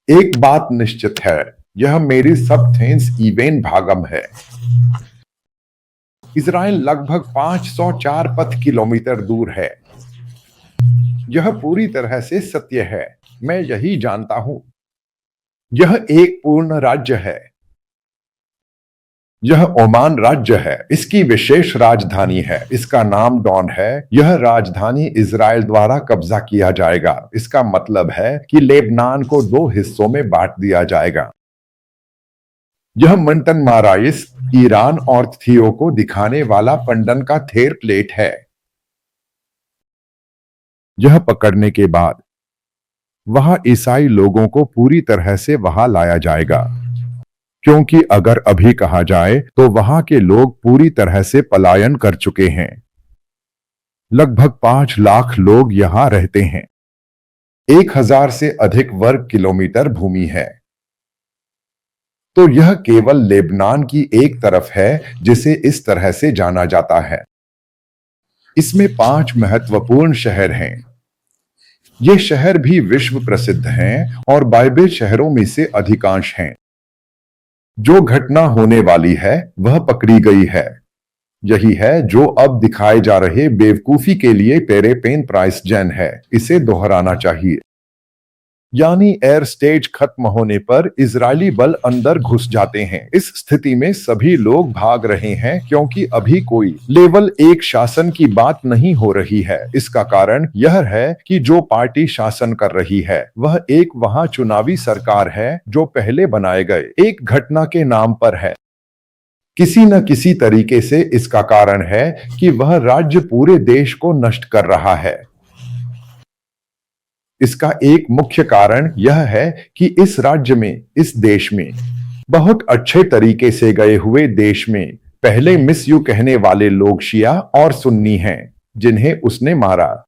एक बात निश्चित है, यह मेरी सबथेंस इवेन भागम है। इज़राइल लगभग 504 पथ किलोमीटर दूर है। यह पूरी तरह से सत्य है। मैं यही जानता हूं। यह एक पूर्ण राज्य है। यह ओमान राज्य है। इसकी विशेष राजधानी है। इसका नाम डॉन है। यह राजधानी इज़राइल द्वारा कब्जा किया जाएगा। इसका मतलब है कि लेबनान को 2 हिस्सों में बांट दिया जाएगा। यह मंटन माराइस ईरान और थियो को दिखाने वाला पंडन का थेर प्लेट है। यह पकड़ने के बाद वहां ईसाई लोगों को पूरी तरह से वहां लाया जाएगा, क्योंकि अगर अभी कहा जाए तो वहां के लोग पूरी तरह से पलायन कर चुके हैं। लगभग 5 लाख लोग यहां रहते हैं। 1000 से अधिक वर्ग किलोमीटर भूमि है। तो यह केवल लेबनान की एक तरफ है जिसे इस तरह से जाना जाता है। इसमें 5 महत्वपूर्ण शहर हैं। ये शहर भी विश्व प्रसिद्ध हैं और बाइबल शहरों में से अधिकांश हैं। जो घटना होने वाली है वह पकड़ी गई है। यही है जो अब दिखाए जा रहे बेवकूफी के लिए पेरे पेन प्राइस जैन है। इसे दोहराना चाहिए। यानी एयर स्टेज खत्म होने पर इजरायली बल अंदर घुस जाते हैं। इस स्थिति में सभी लोग भाग रहे हैं क्योंकि अभी कोई लेवल 1 शासन की बात नहीं हो रही है। इसका कारण यह है कि जो पार्टी शासन कर रही है वह एक वहां चुनावी सरकार है जो पहले बनाए गए एक घटना के नाम पर है। किसी न किसी तरीके से इसका कारण है कि वह राज्य पूरे देश को नष्ट कर रहा है। इसका एक मुख्य कारण यह है कि इस राज्य में, इस देश में, बहुत अच्छे तरीके से गए हुए देश में पहले मिस यू कहने वाले लोग शिया और सुन्नी हैं, जिन्हें उसने मारा।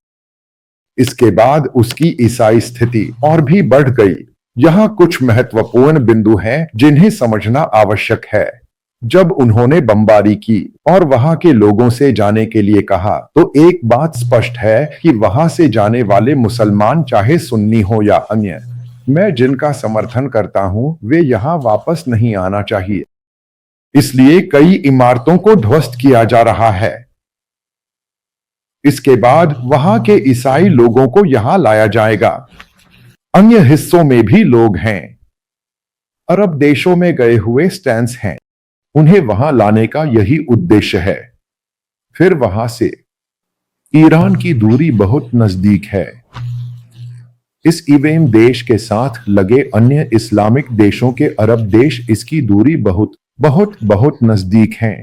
इसके बाद उसकी ईसाई स्थिति और भी बढ़ गई। यहां कुछ महत्वपूर्ण बिंदु हैं जिन्हें समझना आवश्यक है। जब उन्होंने बमबारी की और वहां के लोगों से जाने के लिए कहा, तो एक बात स्पष्ट है कि वहां से जाने वाले मुसलमान चाहे सुन्नी हो या अन्य, मैं जिनका समर्थन करता हूं वे यहां वापस नहीं आना चाहिए। इसलिए कई इमारतों को ध्वस्त किया जा रहा है। इसके बाद वहां के ईसाई लोगों को यहां लाया जाएगा। अन्य हिस्सों में भी लोग हैं। अरब देशों में गए हुए स्टैंस हैं। उन्हें वहां लाने का यही उद्देश्य है। फिर वहां से ईरान की दूरी बहुत नजदीक है। इस इवेन देश के साथ लगे अन्य इस्लामिक देशों के अरब देश इसकी दूरी बहुत बहुत बहुत नजदीक हैं।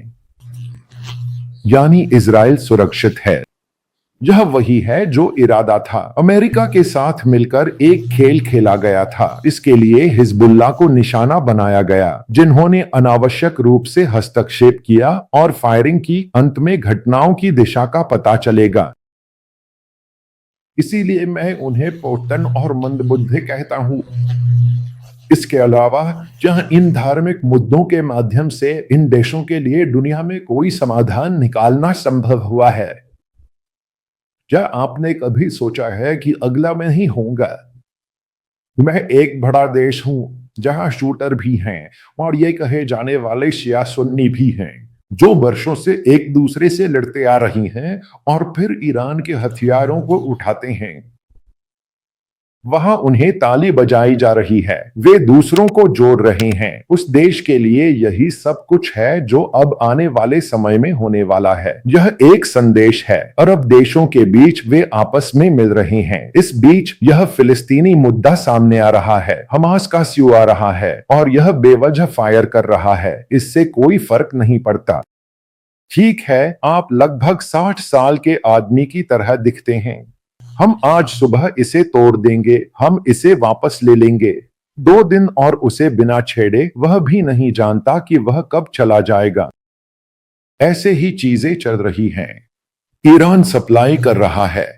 यानी इजराइल सुरक्षित है। यह वही है जो इरादा था। अमेरिका के साथ मिलकर एक खेल खेला गया था। इसके लिए हिजबुल्लाह को निशाना बनाया गया, जिन्होंने अनावश्यक रूप से हस्तक्षेप किया और फायरिंग की। अंत में घटनाओं की दिशा का पता चलेगा। इसीलिए मैं उन्हें पोतन और मंदबुद्धि कहता हूं। इसके अलावा जहां इन धार्मिक मुद्दों के माध्यम से इन देशों के लिए दुनिया में कोई समाधान निकालना संभव हुआ है, क्या आपने कभी सोचा है कि अगला मैं ही होऊंगा? मैं एक बड़ा देश हूं जहां शूटर भी हैं और ये कहे जाने वाले शिया सुन्नी भी हैं, जो वर्षों से एक दूसरे से लड़ते आ रही हैं और फिर ईरान के हथियारों को उठाते हैं। वहां उन्हें ताली बजाई जा रही है। वे दूसरों को जोड़ रहे हैं। उस देश के लिए यही सब कुछ है जो अब आने वाले समय में होने वाला है। यह एक संदेश है। अरब देशों के बीच वे आपस में मिल रहे हैं। इस बीच यह फिलिस्तीनी मुद्दा सामने आ रहा है। हमास का स्यू आ रहा है और यह बेवजह फायर कर रहा है। इससे कोई फर्क नहीं पड़ता। ठीक है, आप लगभग 60 साल के आदमी की तरह दिखते हैं। हम आज सुबह इसे तोड़ देंगे। हम इसे वापस ले लेंगे। 2 दिन और उसे बिना छेड़े वह भी नहीं जानता कि वह कब चला जाएगा। ऐसे ही चीजें चल रही हैं। ईरान सप्लाई कर रहा है।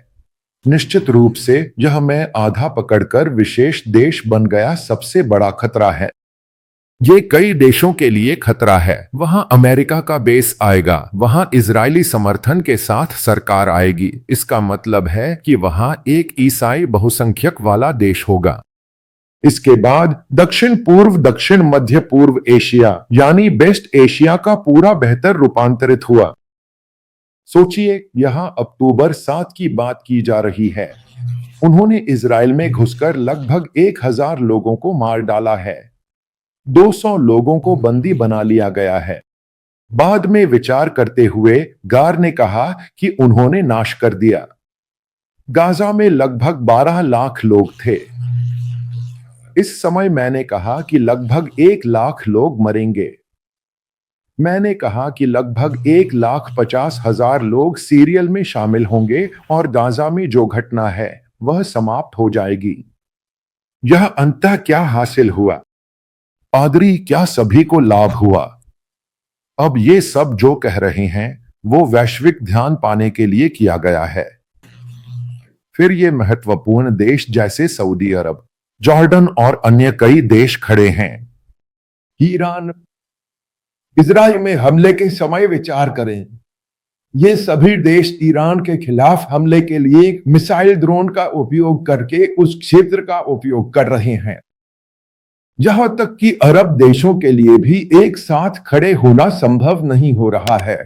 निश्चित रूप से यह मैं आधा पकड़कर विशेष देश बन गया सबसे बड़ा खतरा है। ये कई देशों के लिए खतरा है। वहां अमेरिका का बेस आएगा। वहां इजरायली समर्थन के साथ सरकार आएगी। इसका मतलब है कि वहां एक ईसाई बहुसंख्यक वाला देश होगा। इसके बाद दक्षिण पूर्व दक्षिण मध्य पूर्व एशिया यानी वेस्ट एशिया का पूरा बेहतर रूपांतरित हुआ। सोचिए, यहां अक्टूबर 7 की बात की जा रही है। उन्होंने इजराइल में घुसकर लगभग 1000 लोगों को मार डाला है। 200 लोगों को बंदी बना लिया गया है। बाद में विचार करते हुए गार ने कहा कि उन्होंने नाश कर दिया। गाजा में लगभग 12 लाख लोग थे। इस समय मैंने कहा कि लगभग 1 लाख लोग मरेंगे। मैंने कहा कि लगभग 1,50,000 लोग सीरियल में शामिल होंगे और गाजा में जो घटना है वह समाप्त हो जाएगी। यह अंततः क्या हासिल हुआ? पादरी, क्या सभी को लाभ हुआ? अब ये सब जो कह रहे हैं वो वैश्विक ध्यान पाने के लिए किया गया है। फिर ये महत्वपूर्ण देश जैसे सऊदी अरब, जॉर्डन और अन्य कई देश खड़े हैं। ईरान, इजराइल में हमले के समय विचार करें। ये सभी देश ईरान के खिलाफ हमले के लिए मिसाइल ड्रोन का उपयोग करके उस क्षेत्र का उपयोग कर रहे हैं। यहां तक कि अरब देशों के लिए भी एक साथ खड़े होना संभव नहीं हो रहा है।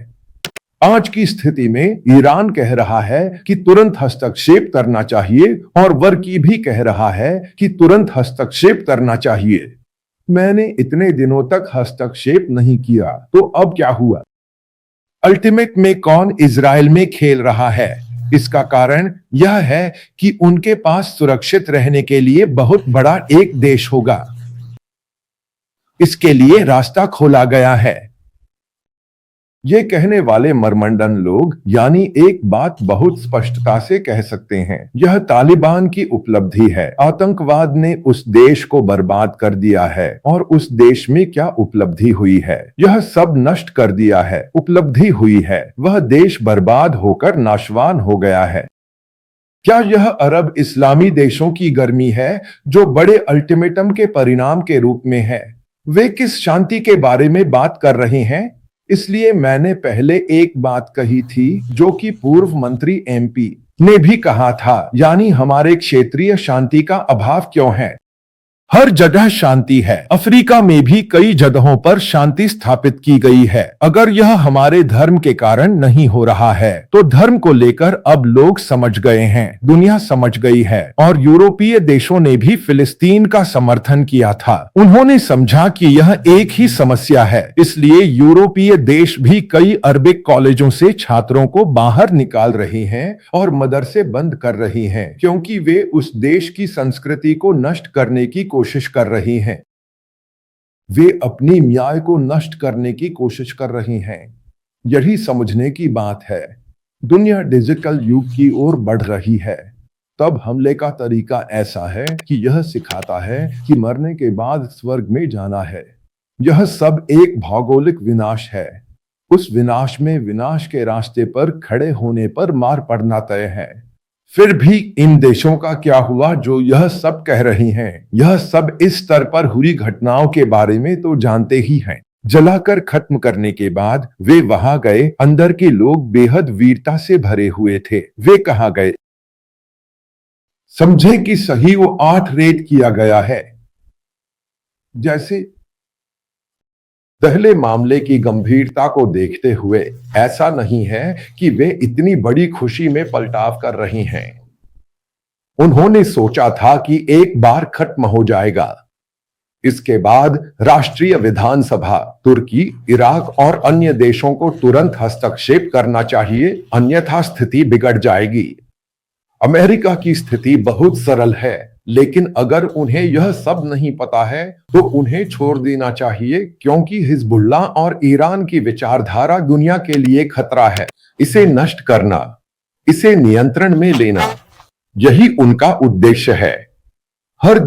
आज की स्थिति में ईरान कह रहा है कि तुरंत हस्तक्षेप करना चाहिए और वर्की भी कह रहा है कि तुरंत हस्तक्षेप करना चाहिए। मैंने इतने दिनों तक हस्तक्षेप नहीं किया, तो अब क्या हुआ? अल्टीमेट में कौन इजराइल में खेल रहा है? इसका कारण यह है कि उनके पास सुरक्षित रहने के लिए बहुत बड़ा एक देश होगा। इसके लिए रास्ता खोला गया है। ये कहने वाले मरमंडन लोग यानी एक बात बहुत स्पष्टता से कह सकते हैं, यह तालिबान की उपलब्धि है। आतंकवाद ने उस देश को बर्बाद कर दिया है और उस देश में क्या उपलब्धि हुई है? यह सब नष्ट कर दिया है। उपलब्धि हुई है, वह देश बर्बाद होकर नाशवान हो गया है। क्या यह अरब इस्लामी देशों की गर्मी है जो बड़े अल्टीमेटम के परिणाम के रूप में है? वे किस शांति के बारे में बात कर रहे हैं? इसलिए मैंने पहले एक बात कही थी जो कि पूर्व मंत्री एमपी ने भी कहा था, यानी हमारे क्षेत्रीय शांति का अभाव क्यों है? हर जगह शांति है। अफ्रीका में भी कई जगहों पर शांति स्थापित की गई है। अगर यह हमारे धर्म के कारण नहीं हो रहा है तो धर्म को लेकर अब लोग समझ गए हैं, दुनिया समझ गई है। और यूरोपीय देशों ने भी फिलिस्तीन का समर्थन किया था। उन्होंने समझा कि यह एक ही समस्या है। इसलिए यूरोपीय देश भी कई अरबिक कॉलेजों से छात्रों को बाहर निकाल रहे हैं और मदरसे बंद कर रहे हैं, क्योंकि वे उस देश की संस्कृति को नष्ट करने की कोशिश कर रही हैं। वे अपनी न्याय को नष्ट करने की कोशिश कर रही हैं। यही समझने की बात है। दुनिया डिजिटल युग की ओर बढ़ रही है। तब हमले का तरीका ऐसा है कि यह सिखाता है कि मरने के बाद स्वर्ग में जाना है। यह सब एक भौगोलिक विनाश है। उस विनाश में विनाश के रास्ते पर खड़े होने पर मार पड़ना तय है। फिर भी इन देशों का क्या हुआ जो यह सब कह रही हैं? यह सब इस स्तर पर हुई घटनाओं के बारे में तो जानते ही हैं। जलाकर खत्म करने के बाद वे वहां गए। अंदर के लोग बेहद वीरता से भरे हुए थे। वे कहां गए? समझे कि सही वो 8 रेट किया गया है। जैसे पहले मामले की गंभीरता को देखते हुए ऐसा नहीं है कि वे इतनी बड़ी खुशी में पलटाव कर रही हैं। उन्होंने सोचा था कि एक बार खत्म हो जाएगा। इसके बाद राष्ट्रीय विधानसभा, तुर्की, इराक और अन्य देशों को तुरंत हस्तक्षेप करना चाहिए, अन्यथा स्थिति बिगड़ जाएगी। अमेरिका की स्थिति बहुत सरल है, लेकिन अगर उन्हें यह सब नहीं पता है तो उन्हें छोड़ देना चाहिए, क्योंकि हिजबुल्लाह और ईरान की विचारधारा दुनिया के लिए खतरा है। इसे नष्ट करना, इसे नियंत्रण में लेना, यही उनका उद्देश्य है।